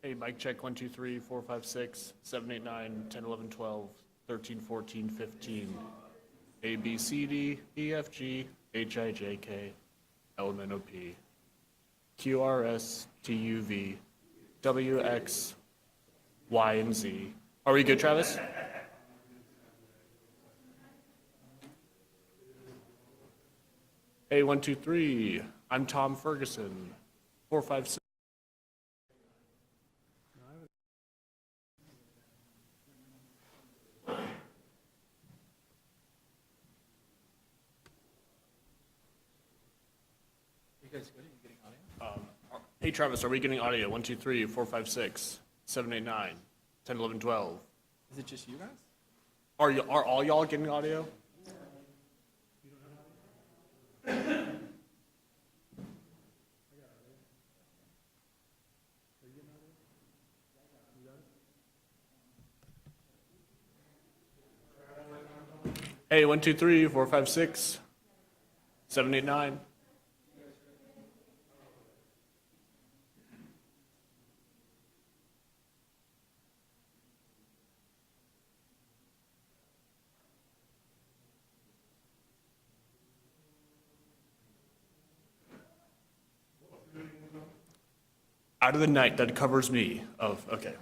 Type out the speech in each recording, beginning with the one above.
Hey, mic check 1, 2, 3, 4, 5, 6, 7, 8, 9, 10, 11, 12, 13, 14, 15. A, B, C, D, E, F, G, H, I, J, K, L, M, N, O, P, Q, R, S, T, U, V, W, X, Y, and Z. Are we good, Travis? Hey, 1, 2, 3. I'm Tom Ferguson. 4, 5, 6. Hey, Travis, are we getting audio? 1, 2, 3, 4, 5, 6, 7, 8, 9, 10, 11, 12. Is it just you guys? Are all y'all getting audio? Hey, 1, 2, 3, 4, 5, 6, 7, 8, 9. Out of the night that covers me. Okay.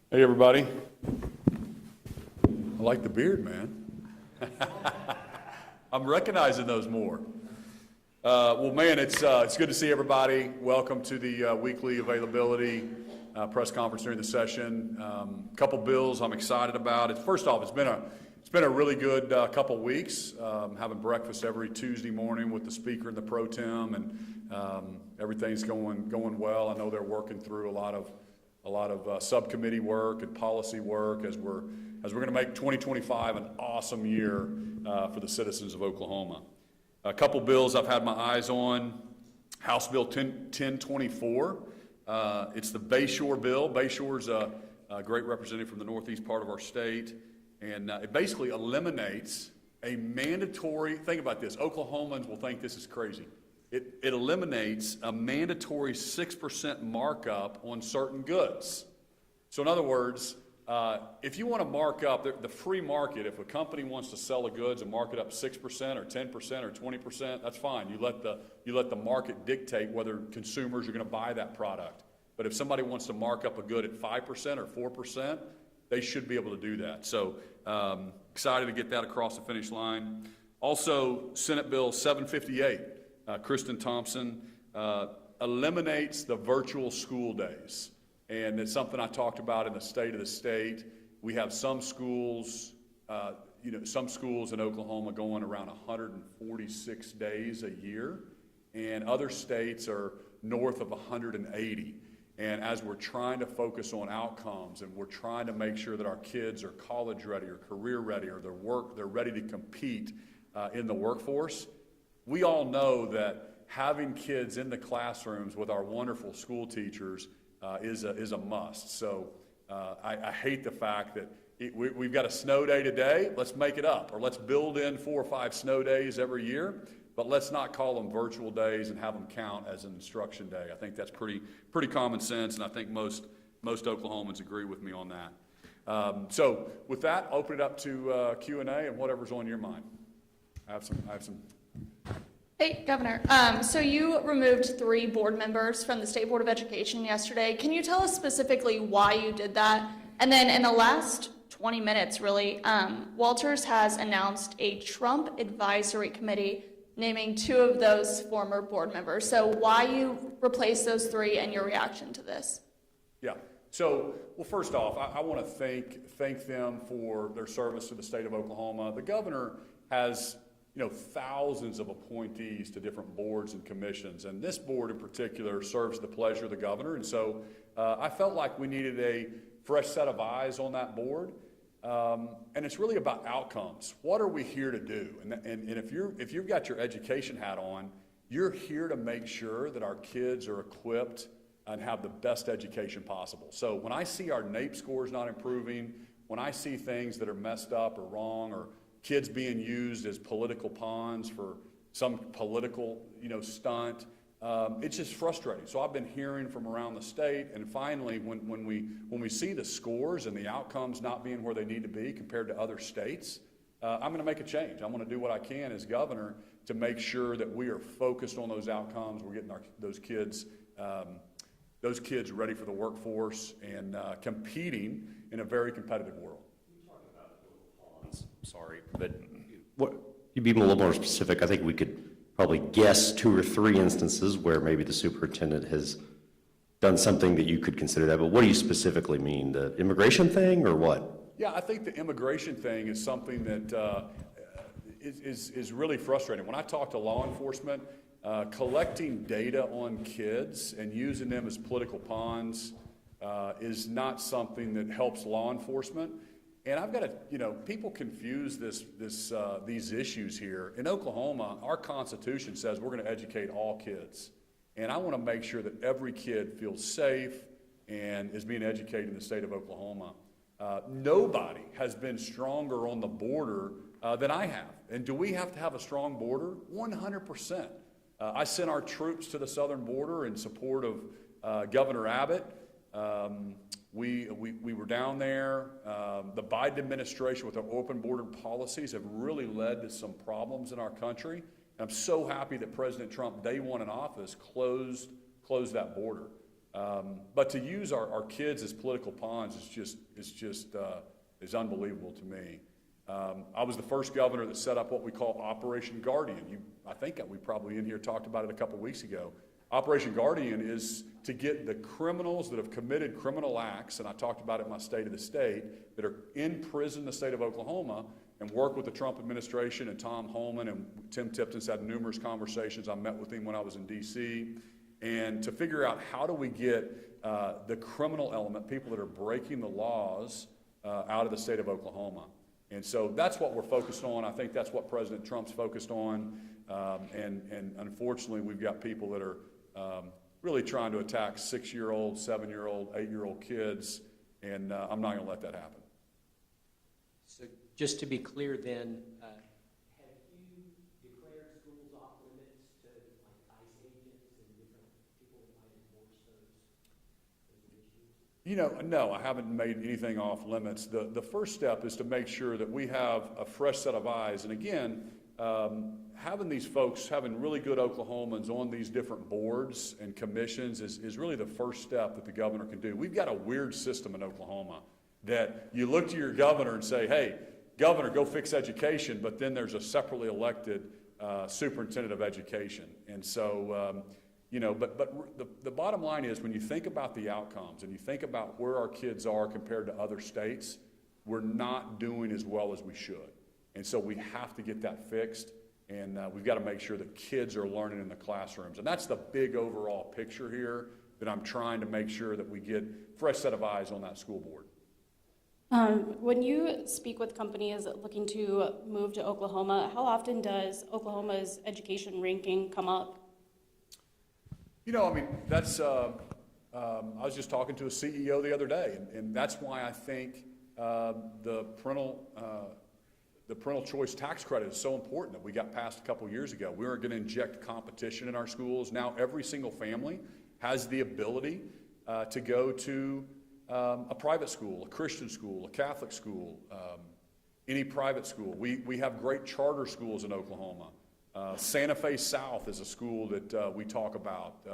Hey, everybody. I like the beard, man. I'm recognizing those more. Well, man, it's good to see everybody. Welcome to the weekly availability press conference during the session. Couple bills I'm excited about. First off, it's been a really good couple weeks. Having breakfast every Tuesday morning with the speaker and the pro tem, and everything's going well. I know they're working through a lot of subcommittee work and policy work as we're going to make 2025 an awesome year for the citizens of Oklahoma. A couple bills I've had my eyes on. House Bill 1024. It's the Bayshore bill. Bayshore's a great representative from the northeast part of our state, and it basically eliminates a mandatory, think about this, Oklahomans will think this is crazy. It eliminates a mandatory 6% markup on certain goods. So in other words, if you want to mark up the free market, if a company wants to sell the goods and mark it up 6% or 10% or 20%, that's fine. You let the market dictate whether consumers are going to buy that product. But if somebody wants to mark up a good at 5% or 4%, they should be able to do that. So excited to get that across the finish line. Also, Senate Bill 758, Kristen Thompson, eliminates the virtual school days. And it's something I talked about in the State of the State. We have some schools, some schools in Oklahoma going around 146 days a year, and other states are north of 180. And as we're trying to focus on outcomes, and we're trying to make sure that our kids are college ready or career ready, or they're ready to compete in the workforce, we all know that having kids in the classrooms with our wonderful school teachers is a must. So I hate the fact that we've got a snow day today. Let's make it up, or let's build in 4 or 5 snow days every year, but let's not call them virtual days and have them count as an instruction day. I think that's pretty common sense, and I think most Oklahomans agree with me on that. So with that, open it up to Q&A and whatever's on your mind. I have some. Hey, Governor. So you removed 3 board members from the State Board of Education yesterday. Can you tell us specifically why you did that? And then in the last 20 minutes, really, Walters has announced a Trump Advisory Committee naming 2 of those former board members. So why you replaced those 3 and your reaction to this? Yeah. So, well, first off, I want to thank them for their service to the state of Oklahoma. The governor has thousands of appointees to different boards and commissions, and this board in particular serves the pleasure of the governor, and so I felt like we needed a fresh set of eyes on that board, and it's really about outcomes. What are we here to do? And if you've got your education hat on, you're here to make sure that our kids are equipped and have the best education possible. So when I see our NAEP scores not improving, when I see things that are messed up or wrong, or kids being used as political pawns for some political, stunt. It's just frustrating. So I've been hearing from around the state, and finally, when we see the scores and the outcomes not being where they need to be compared to other states, I'm going to make a change. I'm going to do what I can as governor to make sure that we are focused on those outcomes. We're getting those kids ready for the workforce and competing in a very competitive world. Sorry, but you'd be a little more specific. I think we could probably guess 2 or 3 instances where maybe the superintendent has done something that you could consider that. But what do you specifically mean? The immigration thing, or what? Yeah, I think the immigration thing is something that is really frustrating. When I talk to law enforcement, collecting data on kids and using them as political pawns is not something that helps law enforcement. And I've got to, people confuse these issues here. In Oklahoma, our Constitution says we're going to educate all kids. And I want to make sure that every kid feels safe and is being educated in the state of Oklahoma. Nobody has been stronger on the border than I have. And do we have to have a strong border? 100%. I sent our troops to the southern border in support of Governor Abbott. We were down there. The Biden administration with their open border policies have really led to some problems in our country. And I'm so happy that President Trump, day one in office, closed that border. But to use our kids as political pawns is unbelievable to me. I was the first governor that set up what we call Operation Guardian. I think we probably in here talked about it a couple weeks ago. Operation Guardian is to get the criminals that have committed criminal acts, and I talked about it in my State of the State, that are in prison in the state of Oklahoma, and work with the Trump administration and Tom Holman and Tim Tipton's had numerous conversations. I met with him when I was in D.C., and to figure out how do we get the criminal element, people that are breaking the laws, out of the state of Oklahoma. And so that's what we're focused on. I think that's what President Trump's focused on. And unfortunately, we've got people that are really trying to attack 6-year-old, 7-year-old, 8-year-old kids, and I'm not going to let that happen. So just to be clear then, have you declared schools off limits to like ICE agents and different people that might enforce those issues? You know, no, I haven't made anything off limits. The first step is to make sure that we have a fresh set of eyes. And again, having these folks, having really good Oklahomans on these different boards and commissions is really the first step that the governor can do. We've got a weird system in Oklahoma that you look to your governor and say, hey, governor, go fix education, but then there's a separately elected superintendent of education. And so, you know, but the bottom line is when you think about the outcomes and you think about where our kids are compared to other states, we're not doing as well as we should. And so we have to get that fixed, and we've got to make sure that kids are learning in the classrooms. And that's the big overall picture here that I'm trying to make sure that we get a fresh set of eyes on that school board. When you speak with companies looking to move to Oklahoma, how often does Oklahoma's education ranking come up? You know, I mean, that's, I was just talking to a CEO the other day, and that's why I think the parental choice tax credit is so important that we got passed a couple years ago. We were going to inject competition in our schools. Now every single family has the ability to go to a private school, a Christian school, a Catholic school, any private school. We have great charter schools in Oklahoma. Santa Fe South is a school that we talk about.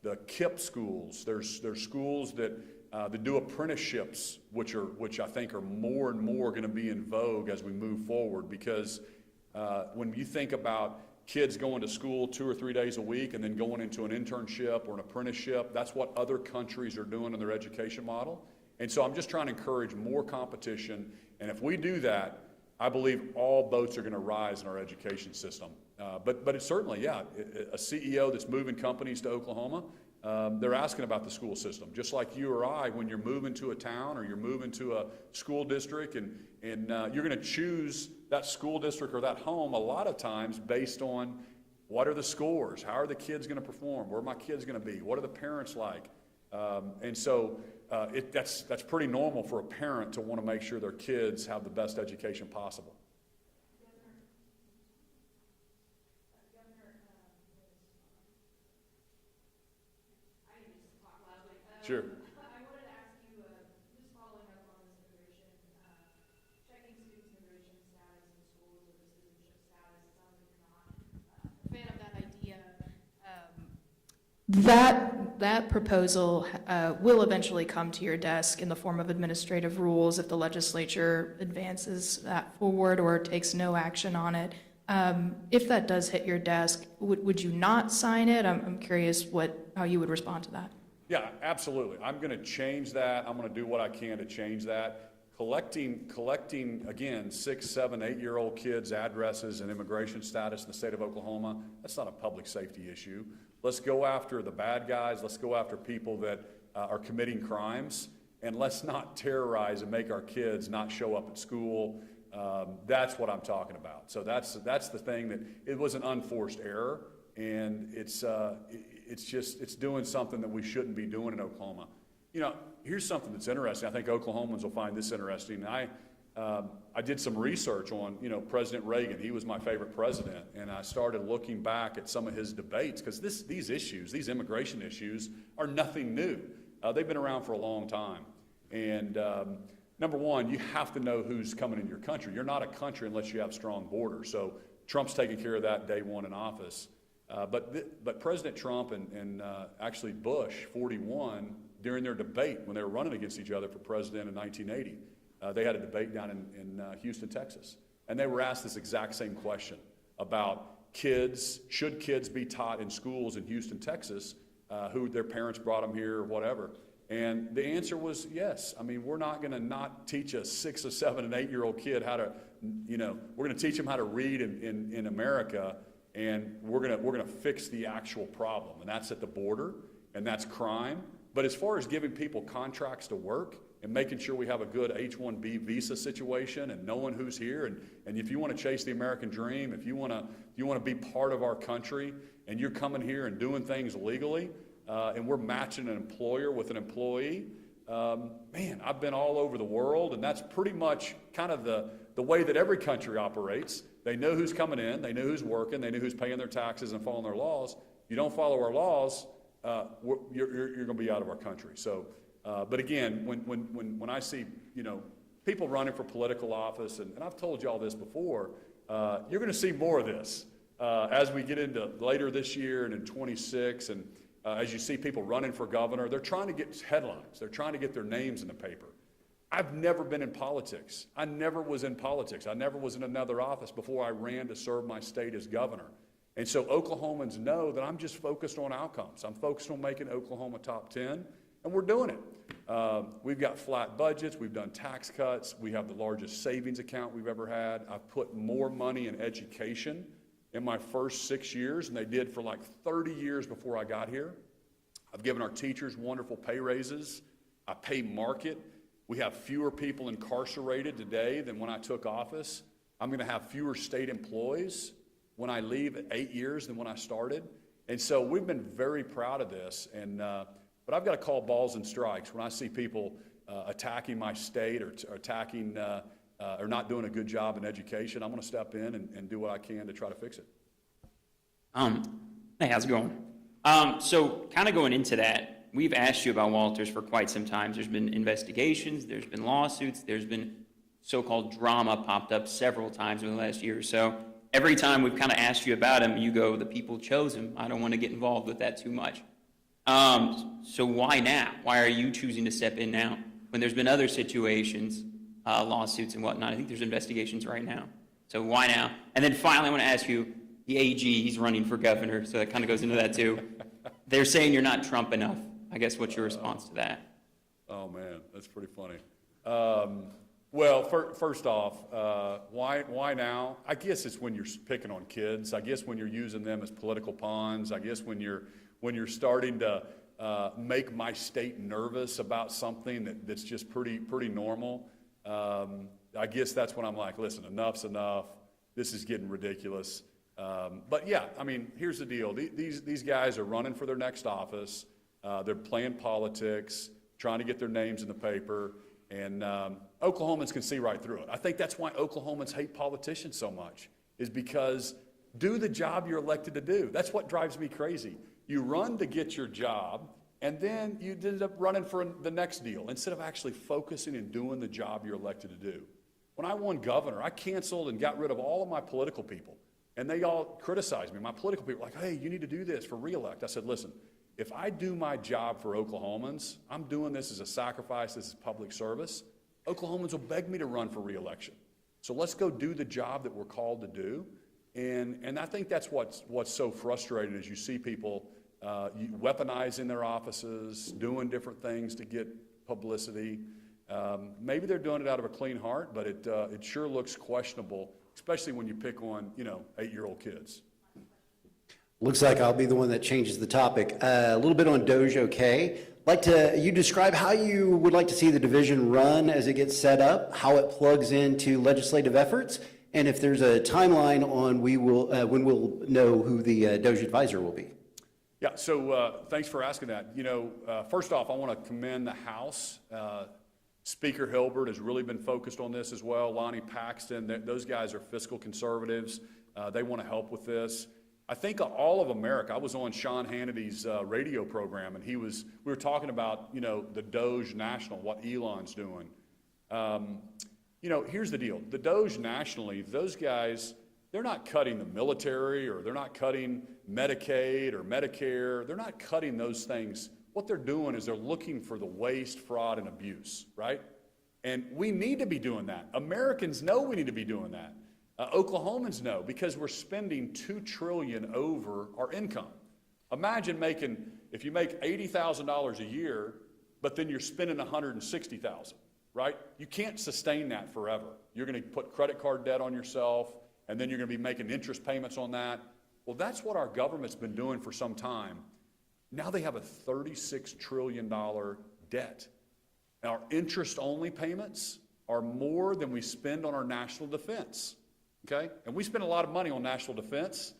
The KIPP schools, there's schools that do apprenticeships, which I think are more and more going to be in vogue as we move forward, because when you think about kids going to school 2 or 3 days a week and then going into an internship or an apprenticeship, that's what other countries are doing in their education model. And so I'm just trying to encourage more competition, and if we do that, I believe all boats are going to rise in our education system. But it's certainly, yeah, a CEO that's moving companies to Oklahoma, they're asking about the school system. Just like you or I, when you're moving to a town or you're moving to a school district and you're going to choose that school district or that home a lot of times based on what are the scores, how are the kids going to perform, where are my kids going to be, what are the parents like. And so that's pretty normal for a parent to want to make sure their kids have the best education possible. Sure. I wanted to ask you, just following up on this immigration, checking students' immigration status in schools or the citizenship status. It sounds like you're not a fan of that idea. That proposal will eventually come to your desk in the form of administrative rules if the legislature advances that forward or takes no action on it. If that does hit your desk, would you not sign it? I'm curious how you would respond to that. Yeah, absolutely. I'm going to change that. I'm going to do what I can to change that. Collecting again, 6, 7, 8-year-old kids' addresses and immigration status in the state of Oklahoma, that's not a public safety issue. Let's go after the bad guys. Let's go after people that are committing crimes, and let's not terrorize and make our kids not show up at school. That's what I'm talking about. So that's the thing, that it was an unforced error, and it's doing something that we shouldn't be doing in Oklahoma. You know, here's something that's interesting. I think Oklahomans will find this interesting. I did some research on, President Reagan. He was my favorite president, and I started looking back at some of his debates, because these immigration issues are nothing new. They've been around for a long time. And number one, you have to know who's coming in your country. You're not a country unless you have strong borders. So Trump's taking care of that day one in office. But President Trump and actually Bush, 41, during their debate when they were running against each other for president in 1980, they had a debate down in Houston, Texas. And they were asked this exact same question about kids, should kids be taught in schools in Houston, Texas, who their parents brought them here or whatever. And the answer was yes. I mean, we're not going to not teach a 6 or 7 and 8-year-old kid how to, we're going to teach them how to read in America, and we're going to fix the actual problem, and that's at the border, and that's crime. But as far as giving people contracts to work and making sure we have a good H-1B visa situation and knowing who's here, and if you want to chase the American dream, if you want to be part of our country, and you're coming here and doing things legally, and we're matching an employer with an employee, man, I've been all over the world, and that's pretty much kind of the way that every country operates. They know who's coming in, they know who's working, they know who's paying their taxes and following their laws. You don't follow our laws, you're going to be out of our country. So, but again, when I see people running for political office, and I've told you all this before, you're going to see more of this as we get into later this year and in 26, and as you see people running for governor, they're trying to get headlines. They're trying to get their names in the paper. I've never been in politics. I never was in politics. I never was in another office before I ran to serve my state as governor. And so Oklahomans know that I'm just focused on outcomes. I'm focused on making Oklahoma top 10, and we're doing it. We've got flat budgets. We've done tax cuts. We have the largest savings account we've ever had. I've put more money in education in my first 6 years than they did for like 30 years before I got here. I've given our teachers wonderful pay raises. I pay market. We have fewer people incarcerated today than when I took office. I'm going to have fewer state employees when I leave at 8 years than when I started. And so we've been very proud of this. And but I've got to call balls and strikes when I see people attacking my state or attacking or not doing a good job in education. I'm going to step in and do what I can to try to fix it. Hey, how's it going? So kind of going into that, we've asked you about Walters for quite some time. There's been investigations, there's been lawsuits, there's been so-called drama popped up several times in the last year or so. Every time we've kind of asked you about him, you go, the people chose him. I don't want to get involved with that too much. So why now? Why are you choosing to step in now when there's been other situations, lawsuits and whatnot? I think there's investigations right now. So why now? And then finally, I want to ask you, the AG, he's running for governor, so that kind of goes into that too. They're saying you're not Trump enough. I guess what's your response to that? Oh, man, that's pretty funny. Well, first off, why now? I guess it's when you're picking on kids. I guess when you're using them as political pawns. I guess when you're starting to make my state nervous about something that's just pretty normal. I guess that's when I'm like, listen, enough's enough. This is getting ridiculous. But yeah, I mean, here's the deal. These guys are running for their next office. They're playing politics, trying to get their names in the paper, and Oklahomans can see right through it. I think that's why Oklahomans hate politicians so much, is because do the job you're elected to do. That's what drives me crazy. You run to get your job, and then you end up running for the next deal instead of actually focusing and doing the job you're elected to do. When I won governor, I canceled and got rid of all of my political people, and they all criticized me. My political people were like, hey, you need to do this for re-elect. I said, listen, if I do my job for Oklahomans, I'm doing this as a sacrifice, this is public service. Oklahomans will beg me to run for re-election. So let's go do the job that we're called to do. And I think that's what's so frustrating is you see people weaponizing their offices, doing different things to get publicity. Maybe they're doing it out of a clean heart, but it sure looks questionable, especially when you pick on, 8-year-old kids. Looks like I'll be the one that changes the topic. A little bit on DOGE-OK. You describe how you would like to see the division run as it gets set up, how it plugs into legislative efforts, and if there's a timeline on when we'll know who the DOGE advisor will be. Yeah, so thanks for asking that. First off, I want to commend the House. Speaker Hilbert has really been focused on this as well. Lonnie Paxton, those guys are fiscal conservatives. They want to help with this. I think all of America, I was on Sean Hannity's radio program, and we were talking about, the DOGE national, what Elon's doing. Here's the deal. The DOGE nationally, those guys, they're not cutting the military or they're not cutting Medicaid or Medicare. They're not cutting those things. What they're doing is they're looking for the waste, fraud, and abuse, right? And we need to be doing that. Americans know we need to be doing that. Oklahomans know, because we're spending $2 trillion over our income. Imagine if you make $80,000 a year, but then you're spending $160,000, right? You can't sustain that forever. You're going to put credit card debt on yourself, and then you're going to be making interest payments on that. Well, that's what our government's been doing for some time. Now they have a $36 trillion debt. Our interest-only payments are more than we spend on our national defense, okay? And we spend a lot of money on national defense,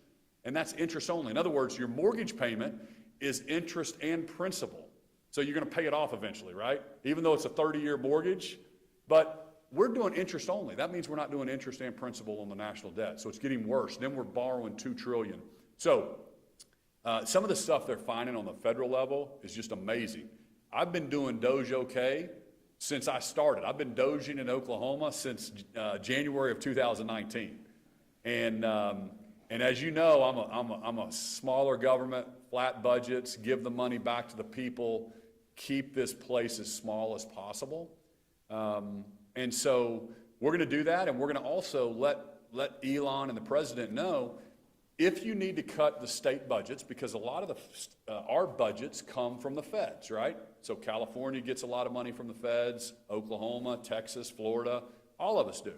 and that's interest only. In other words, your mortgage payment is interest and principal. So you're going to pay it off eventually, right? Even though it's a 30-year mortgage. But we're doing interest only. That means we're not doing interest and principal on the national debt. So it's getting worse. Then we're borrowing $2 trillion. So some of the stuff they're finding on the federal level is just amazing. I've been doing DOGE-OK since I started. I've been doging in Oklahoma since January of 2019. And as you know, I'm a smaller government, flat budgets, give the money back to the people, keep this place as small as possible. And so we're going to do that, and we're going to also let Elon and the president know if you need to cut the state budgets, because a lot of our budgets come from the feds, right? So California gets a lot of money from the feds, Oklahoma, Texas, Florida, all of us do.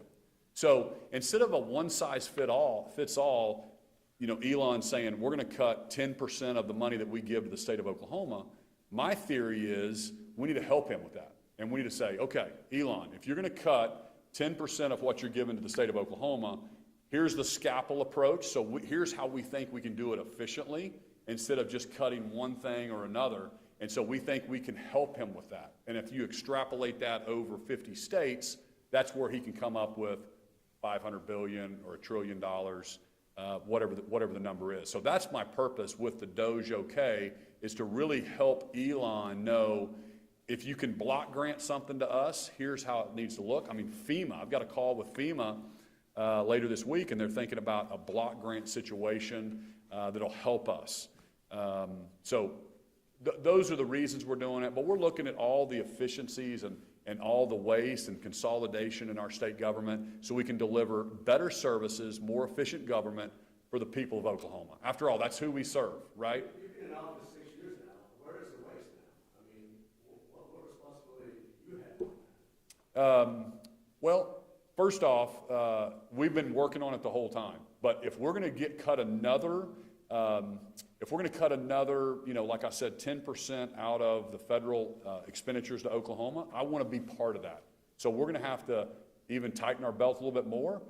So instead of a one-size-fits all, Elon saying we're going to cut 10% of the money that we give to the state of Oklahoma, my theory is we need to help him with that. And we need to say, okay, Elon, if you're going to cut 10% of what you're giving to the state of Oklahoma, here's the scalpel approach. So here's how we think we can do it efficiently instead of just cutting one thing or another. And so we think we can help him with that. And if you extrapolate that over 50 states, that's where he can come up with $500 billion or $1 trillion, whatever the number is. So that's my purpose with the DOGE-OK, is to really help Elon know if you can block grant something to us, here's how it needs to look. I mean, FEMA, I've got a call with FEMA later this week, and they're thinking about a block grant situation that'll help us. Those are the reasons we're doing it, but we're looking at all the efficiencies and all the waste and consolidation in our state government so we can deliver better services, more efficient government for the people of Oklahoma. After all, that's who we serve, right? You've been in office 6 years now. Where is the waste now? I mean, what responsibility do you have on that? Well, first off, we've been working on it the whole time. But if we're going to cut another, like I said, 10% out of the federal expenditures to Oklahoma, I want to be part of that. So we're going to have to even tighten our belt a little bit more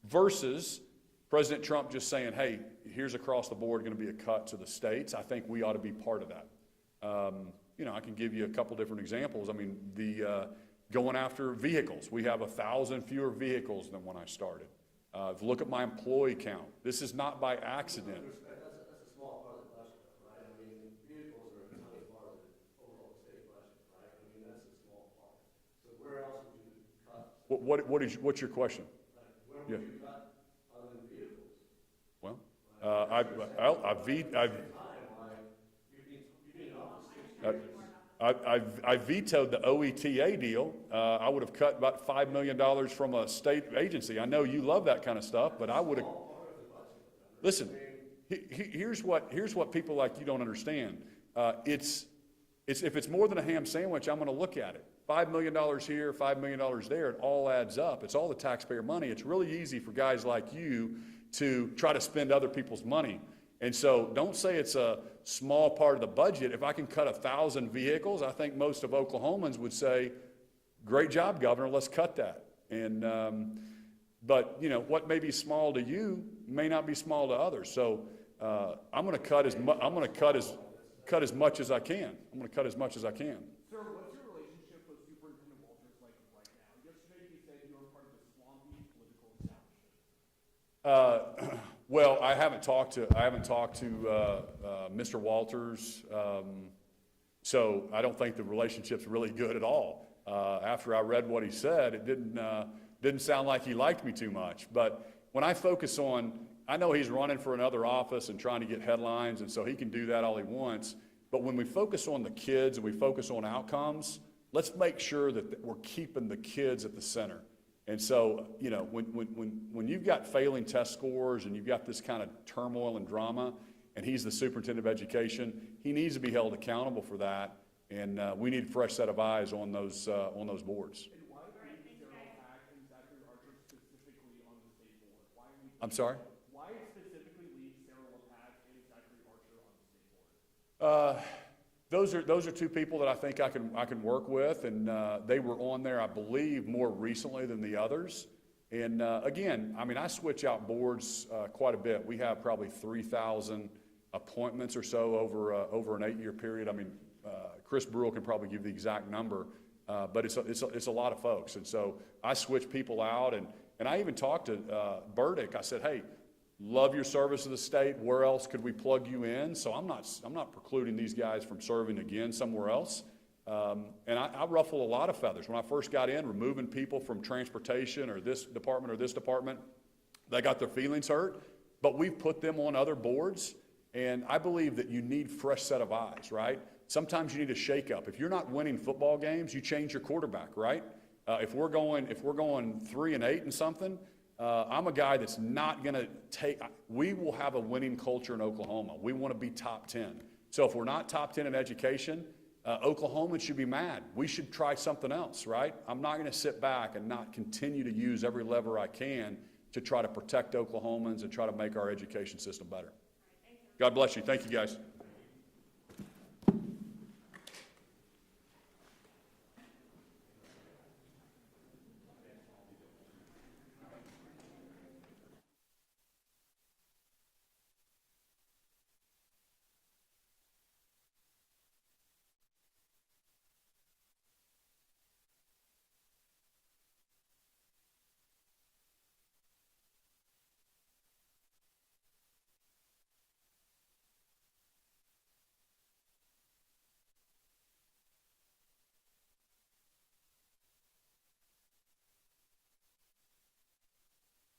versus President Trump just saying, hey, here's across the board going to be a cut to the states. I think we ought to be part of that. I can give you a couple different examples. I mean, going after vehicles. We have 1,000 fewer vehicles than when I started. Look at my employee count. This is not by accident. That's a small part of the budget, right? I mean, vehicles are a tiny part of the overall state budget, right? I mean, that's a small part. So where else would you cut? What's your question? Where would you cut other than vehicles? Well, I vetoed the OETA deal. I would have cut about $5 million from a state agency. I know you love that kind of stuff, but I would have. Listen, here's what people like you don't understand. If it's more than a ham sandwich, I'm going to look at it. $5 million here, $5 million there, it all adds up. It's all the taxpayer money. It's really easy for guys like you to try to spend other people's money. And so don't say it's a small part of the budget. If I can cut 1,000 vehicles, I think most of Oklahomans would say, great job, Governor, let's cut that. But what may be small to you may not be small to others. So I'm going to cut as much as I can. I'm going to cut as much as I can. Sir, what's your relationship with Superintendent Walters like right now? Yesterday you said you were part of the swampy political establishment. Well, I haven't talked to Mr. Walters, so I don't think the relationship's really good at all. After I read what he said, it didn't sound like he liked me too much. But when I focus on I know he's running for another office and trying to get headlines, and so he can do that all he wants. But when we focus on the kids and we focus on outcomes, let's make sure that we're keeping the kids at the center. And so, you know, when you've got failing test scores and you've got this kind of turmoil and drama, and he's the superintendent of education, he needs to be held accountable for that. And we need a fresh set of eyes on those boards. I'm sorry? Why specifically leave Sarah LePack and Zachary Archer on the state board? Those are two people that I think I can work with, and they were on there, I believe, more recently than the others. And again, I mean, I switch out boards quite a bit. We have probably 3,000 appointments or so over an 8-year period. I mean, Chris Brule can probably give the exact number, but it's a lot of folks. And so I switch people out, and I even talked to Burdick. I said, hey, love your service to the state. Where else could we plug you in? So I'm not precluding these guys from serving again somewhere else. And I ruffle a lot of feathers. When I first got in, removing people from transportation or this department, they got their feelings hurt. But we've put them on other boards, and I believe that you need fresh set of eyes, right? Sometimes you need a shakeup. If you're not winning football games, you change your quarterback, right? If we're going 3-8 and something, I'm a guy that's not going to take. We will have a winning culture in Oklahoma. We want to be top 10. So if we're not top 10 in education, Oklahomans should be mad. We should try something else, right? I'm not going to sit back and not continue to use every lever I can to try to protect Oklahomans and try to make our education system better. God bless you. Thank you, guys.